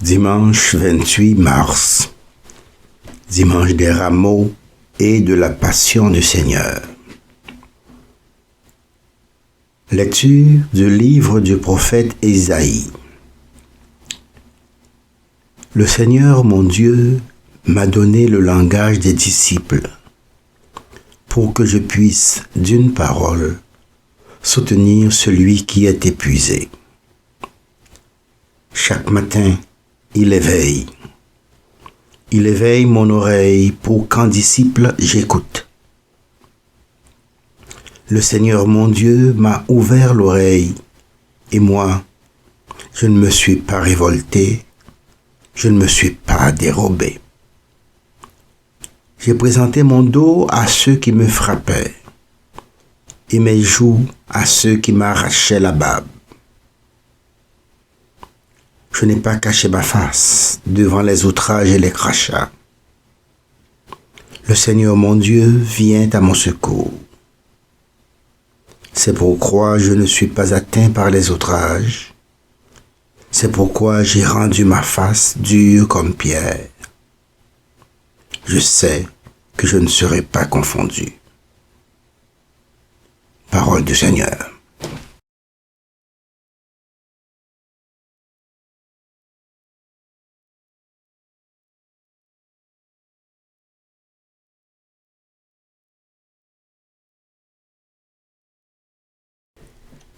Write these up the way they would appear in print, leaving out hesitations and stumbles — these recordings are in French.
Dimanche 28 mars, dimanche des rameaux et de la Passion du Seigneur. Lecture du livre du prophète Ésaïe. Le Seigneur mon Dieu m'a donné le langage des disciples pour que je puisse, d'une parole, soutenir celui qui est épuisé. Chaque matin, il éveille mon oreille pour qu'en disciple j'écoute. Le Seigneur mon Dieu m'a ouvert l'oreille et moi, je ne me suis pas révolté, je ne me suis pas dérobé. J'ai présenté mon dos à ceux qui me frappaient et mes joues à ceux qui m'arrachaient la barbe. Je n'ai pas caché ma face devant les outrages et les crachats. Le Seigneur mon Dieu vient à mon secours. C'est pourquoi je ne suis pas atteint par les outrages. C'est pourquoi j'ai rendu ma face dure comme pierre. Je sais que je ne serai pas confondu. Parole du Seigneur.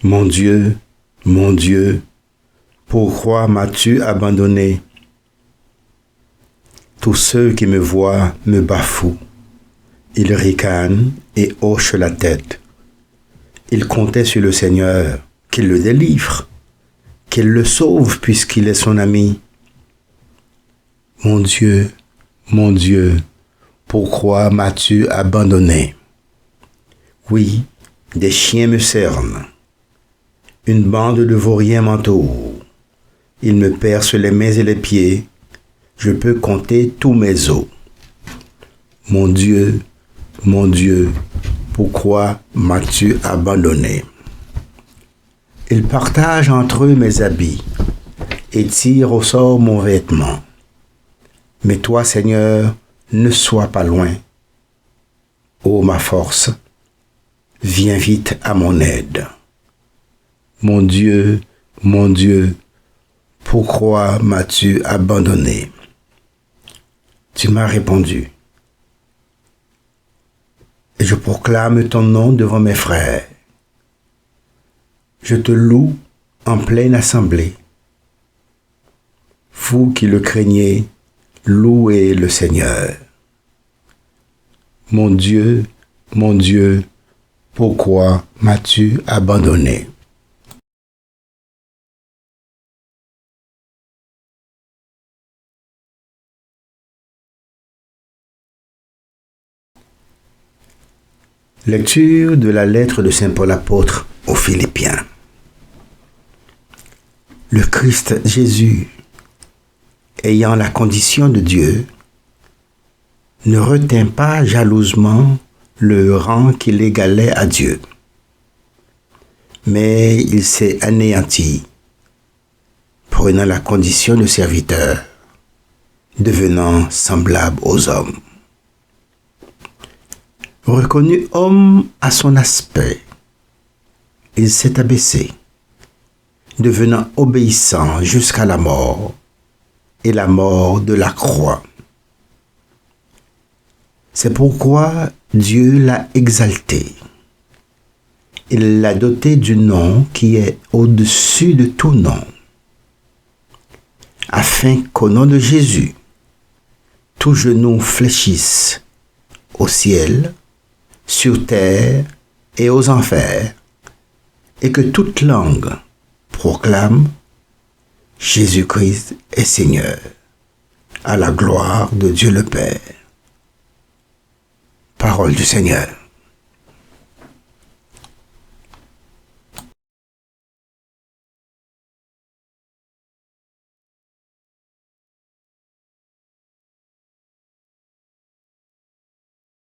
Mon Dieu, pourquoi m'as-tu abandonné? Tous ceux qui me voient me bafouent. Ils ricanent et hochent la tête. Ils comptaient sur le Seigneur, qu'il le délivre, qu'il le sauve puisqu'il est son ami. Mon Dieu, pourquoi m'as-tu abandonné? Oui, des chiens me cernent. Une bande de vauriens m'entoure. Ils me percent les mains et les pieds. Je peux compter tous mes os. Mon Dieu, pourquoi m'as-tu abandonné? Ils partagent entre eux mes habits et tirent au sort mon vêtement. Mais toi, Seigneur, ne sois pas loin. Ô ma force, viens vite à mon aide. Mon Dieu, pourquoi m'as-tu abandonné? Tu m'as répondu. Et je proclame ton nom devant mes frères. Je te loue en pleine assemblée. Vous qui le craignez, louez le Seigneur. Mon Dieu, pourquoi m'as-tu abandonné? Lecture de la lettre de saint Paul apôtre aux Philippiens. Le Christ Jésus, ayant la condition de Dieu, ne retint pas jalousement le rang qu'il égalait à Dieu, mais il s'est anéanti, prenant la condition de serviteur, devenant semblable aux hommes. Reconnu homme à son aspect, il s'est abaissé, devenant obéissant jusqu'à la mort, et la mort de la croix. C'est pourquoi Dieu l'a exalté. Il l'a doté du nom qui est au-dessus de tout nom, afin qu'au nom de Jésus, tout genou fléchisse au ciel, sur terre et aux enfers, et que toute langue proclame Jésus-Christ est Seigneur, à la gloire de Dieu le Père. Parole du Seigneur.